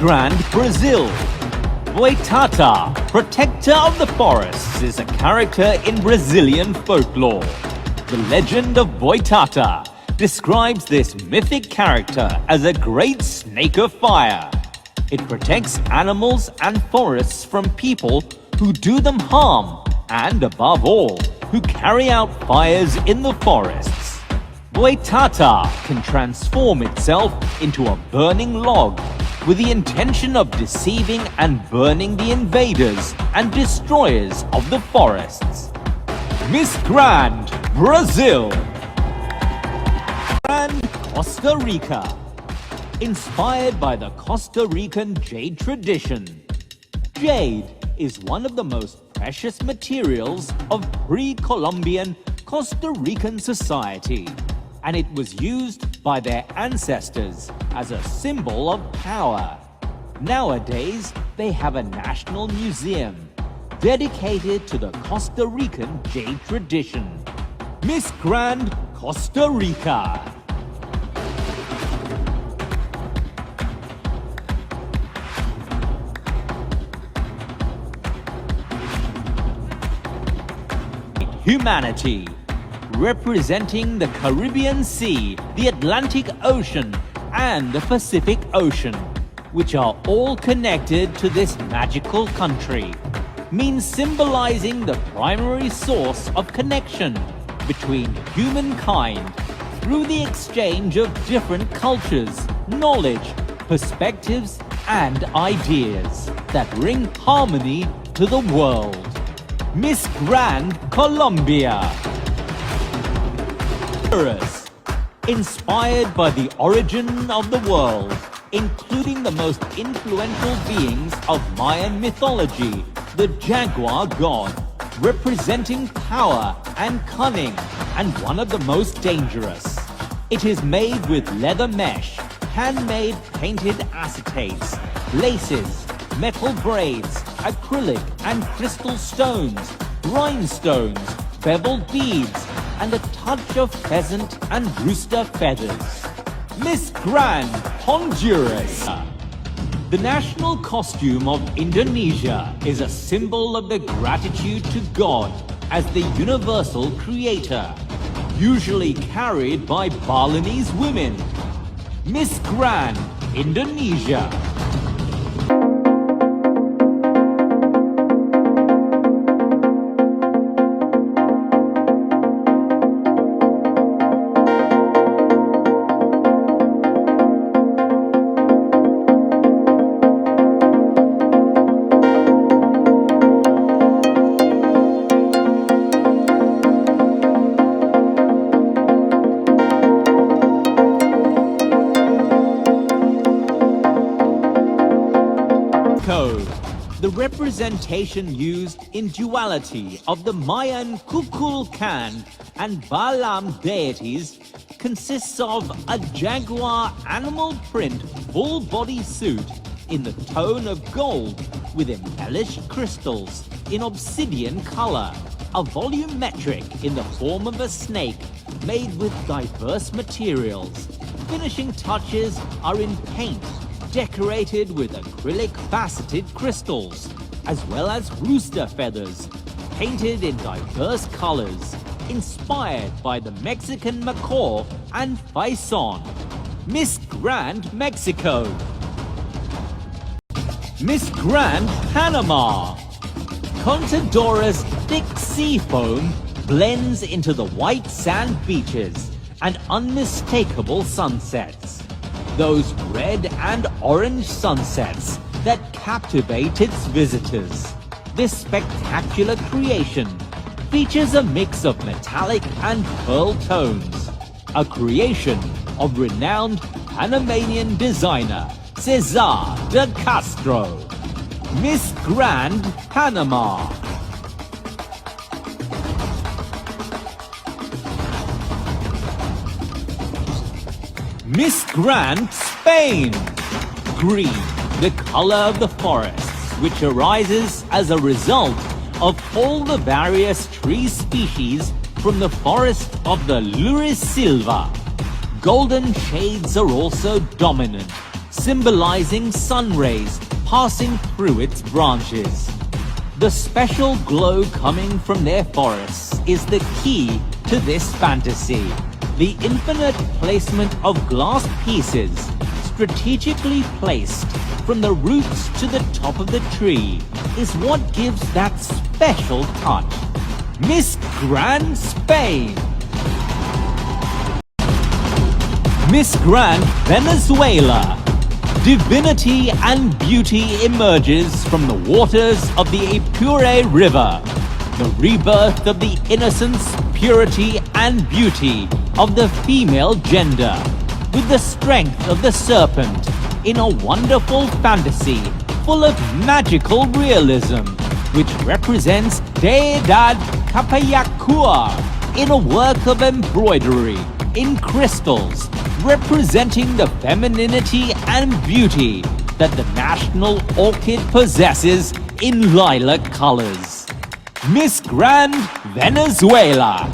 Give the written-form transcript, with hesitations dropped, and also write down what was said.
Grand, Brazil. Boitata, protector of the forests, is a character in Brazilian folklore. The legend of Boitata describes this mythic character as a great snake of fire. It protects animals and forests from people who do them harm and, above all, who carry out fires in the forests. Boitata can transform itself into a burning log with the intention of deceiving and burning the invaders and destroyers of the forests. Miss Grand, Brazil. Grand, Costa Rica. Inspired by the Costa Rican jade tradition. Jade is one of the most precious materials of pre-Columbian Costa Rican society, and it was used by their ancestors as a symbol of power. Nowadays, they have a national museum dedicated to the Costa Rican jade tradition. Miss Grand, Costa Rica. Humanity, representing the Caribbean Sea, the Atlantic Ocean, and the Pacific Ocean, which are all connected to this magical country, means symbolizing the primary source of connection between humankind through the exchange of different cultures, knowledge, perspectives, and ideas that bring harmony to the world. Miss Grand, Colombia. Inspired by the origin of the world, including the most influential beings of Mayan mythology, the jaguar god, representing power and cunning, and one of the most dangerous. It is made with leather mesh, handmade painted acetates, laces, metal braids, acrylic and crystal stones, rhinestones, beveled beads, and a touch of pheasant and rooster feathers. Miss Grand, Honduras. The national costume of Indonesia is a symbol of the gratitude to God as the universal creator, usually carried by Balinese women. Miss Grand, Indonesia. The representation used in duality of the Mayan Kukulkan and Balam deities consists of a jaguar animal print full body suit in the tone of gold with embellished crystals in obsidian color, a volumetric in the form of a snake made with diverse materials. Finishing touches are in paint, decorated with acrylic faceted crystals, as well as rooster feathers, painted in diverse colors, inspired by the Mexican macaw and faison. Miss Grand, Mexico. Miss Grand, Panama. Contadora's thick sea foam blends into the white sand beaches and unmistakable sunsets. Those red and orange sunsets that captivate its visitors. This spectacular creation features a mix of metallic and pearl tones, a creation of renowned Panamanian designer Cesar de Castro. Miss Grand, Panama. Miss Grand, Spain. Green, the color of the forests, which arises as a result of all the various tree species from the forest of the Luris Silva. Golden shades are also dominant, symbolizing sun rays passing through its branches. The special glow coming from their forests is the key to this fantasy. The infinite placement of glass pieces, strategically placed from the roots to the top of the tree, is what gives that special touch. Miss Grand Spain. Miss Grand Venezuela. Divinity and beauty emerges from the waters of the Apure River. The rebirth of the innocence, purity and beauty of the female gender, with the strength of the serpent in a wonderful fantasy full of magical realism, which represents Deidad Kapayakua in a work of embroidery in crystals, representing the femininity and beauty that the national orchid possesses in lilac colors. Miss Grand Venezuela.